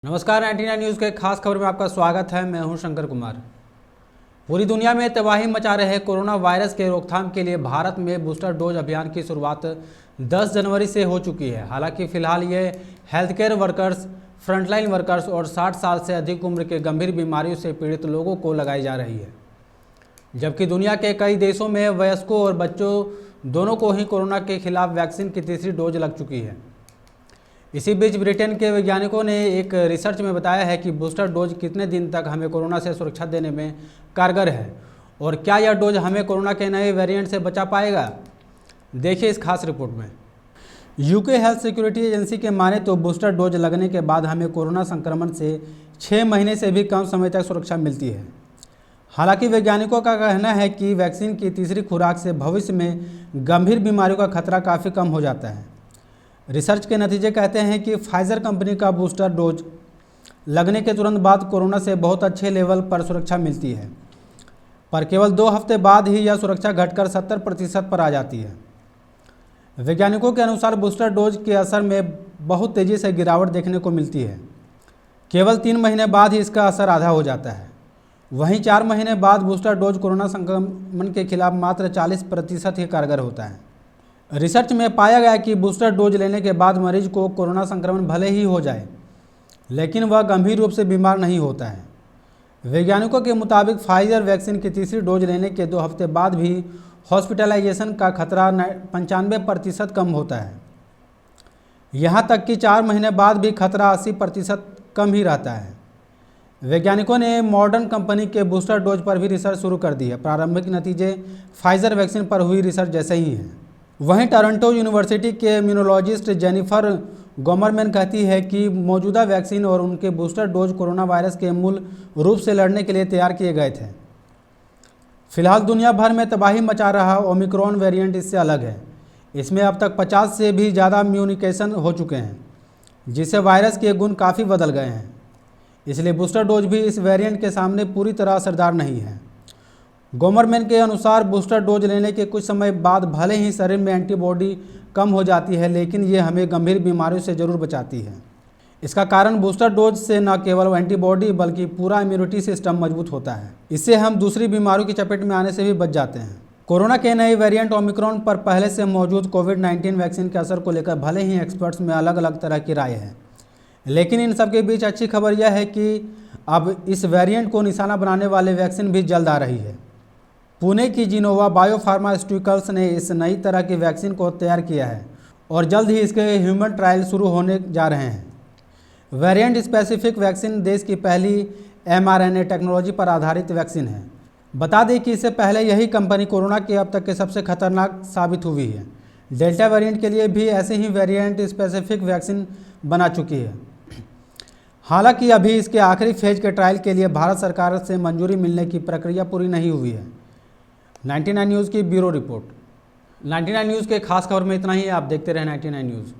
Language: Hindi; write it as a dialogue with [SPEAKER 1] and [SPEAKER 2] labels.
[SPEAKER 1] नमस्कार, 99 न्यूज़ के खास खबर में आपका स्वागत है। मैं हूं शंकर कुमार। पूरी दुनिया में तबाही मचा रहे कोरोना वायरस के रोकथाम के लिए भारत में बूस्टर डोज अभियान की शुरुआत 10 जनवरी से हो चुकी है। हालांकि फिलहाल ये health care workers, frontline workers और 60 साल से अधिक उम्र के गंभीर बीमारियों से पीड़ित लोगों को लगाई जा रही है, जबकि दुनिया के कई देशों में वयस्कों और बच्चों दोनों को ही कोरोना के खिलाफ वैक्सीन की तीसरी डोज लग चुकी है। इसी बीच ब्रिटेन के वैज्ञानिकों ने एक रिसर्च में बताया है कि बूस्टर डोज कितने दिन तक हमें कोरोना से सुरक्षा देने में कारगर है और क्या यह डोज हमें कोरोना के नए वेरिएंट से बचा पाएगा। देखिए इस खास रिपोर्ट में। यूके हेल्थ सिक्योरिटी एजेंसी के माने तो बूस्टर डोज लगने के बाद हमें कोरोना संक्रमण से 6 महीने से भी कम समय तक सुरक्षा मिलती है। हालांकि वैज्ञानिकों का कहना है कि वैक्सीन की तीसरी खुराक से भविष्य में गंभीर बीमारियों का खतरा काफ़ी कम हो जाता है। रिसर्च के नतीजे कहते हैं कि फाइजर कंपनी का बूस्टर डोज लगने के तुरंत बाद कोरोना से बहुत अच्छे लेवल पर सुरक्षा मिलती है, पर केवल 2 हफ्ते बाद ही यह सुरक्षा घटकर 70% पर आ जाती है। वैज्ञानिकों के अनुसार बूस्टर डोज के असर में बहुत तेज़ी से गिरावट देखने को मिलती है। केवल 3 महीने बाद ही इसका असर आधा हो जाता है। वहीं 4 महीने बाद बूस्टर डोज कोरोना संक्रमण के खिलाफ मात्र 40% ही कारगर होता है। रिसर्च में पाया गया कि बूस्टर डोज लेने के बाद मरीज को कोरोना संक्रमण भले ही हो जाए, लेकिन वह गंभीर रूप से बीमार नहीं होता है। वैज्ञानिकों के मुताबिक फाइजर वैक्सीन की तीसरी डोज लेने के 2 हफ्ते बाद भी हॉस्पिटलाइजेशन का खतरा 95% कम होता है। यहाँ तक कि 4 महीने बाद भी खतरा 80% कम ही रहता है। वैज्ञानिकों ने मॉडर्न कंपनी के बूस्टर डोज पर भी रिसर्च शुरू कर दी है। प्रारंभिक नतीजे फाइजर वैक्सीन पर हुई रिसर्च जैसे ही हैं। वहीं टोरंटो यूनिवर्सिटी के इम्यूनोलॉजिस्ट जेनिफर गोमरमैन कहती है कि मौजूदा वैक्सीन और उनके बूस्टर डोज कोरोना वायरस के मूल रूप से लड़ने के लिए तैयार किए गए थे। फिलहाल दुनिया भर में तबाही मचा रहा ओमिक्रॉन वेरिएंट इससे अलग है। इसमें अब तक 50 से भी ज़्यादा म्यूटेशन हो चुके हैं, जिससे वायरस के गुण काफ़ी बदल गए हैं। इसलिए बूस्टर डोज भी इस वेरिएंट के सामने पूरी तरह असरदार नहीं है। गोमरमैन के अनुसार बूस्टर डोज लेने के कुछ समय बाद भले ही शरीर में एंटीबॉडी कम हो जाती है, लेकिन ये हमें गंभीर बीमारियों से ज़रूर बचाती है। इसका कारण बूस्टर डोज से न केवल एंटीबॉडी बल्कि पूरा इम्यूनिटी सिस्टम मजबूत होता है। इससे हम दूसरी बीमारियों की चपेट में आने से भी बच जाते हैं। कोरोना के नए वेरिएंट ओमिक्रॉन पर पहले से मौजूद कोविड-19 वैक्सीन के असर को लेकर भले ही एक्सपर्ट्स में अलग अलग तरह की राय है, लेकिन इन सब के बीच अच्छी खबर यह है कि अब इस वेरिएंट को निशाना बनाने वाले वैक्सीन भी जल्द आ रही है। पुणे की जिनोवा बायोफार्मास्यूटिकल्स ने इस नई तरह की वैक्सीन को तैयार किया है और जल्द ही इसके ह्यूमन ट्रायल शुरू होने जा रहे हैं। वेरिएंट स्पेसिफिक वैक्सीन देश की पहली mRNA टेक्नोलॉजी पर आधारित वैक्सीन है। बता दें कि इससे पहले यही कंपनी कोरोना के अब तक के सबसे खतरनाक साबित हुई है। डेल्टा वेरिएंट के लिए भी ऐसे ही वेरिएंट स्पेसिफिक वैक्सीन बना चुकी है। हालांकि अभी इसके आखिरी फेज के ट्रायल के लिए भारत सरकार से मंजूरी मिलने की प्रक्रिया पूरी नहीं हुई है। 99 न्यूज़ की ब्यूरो रिपोर्ट। 99 न्यूज़ के खास खबर में इतना ही। आप देखते रहें 99 न्यूज़।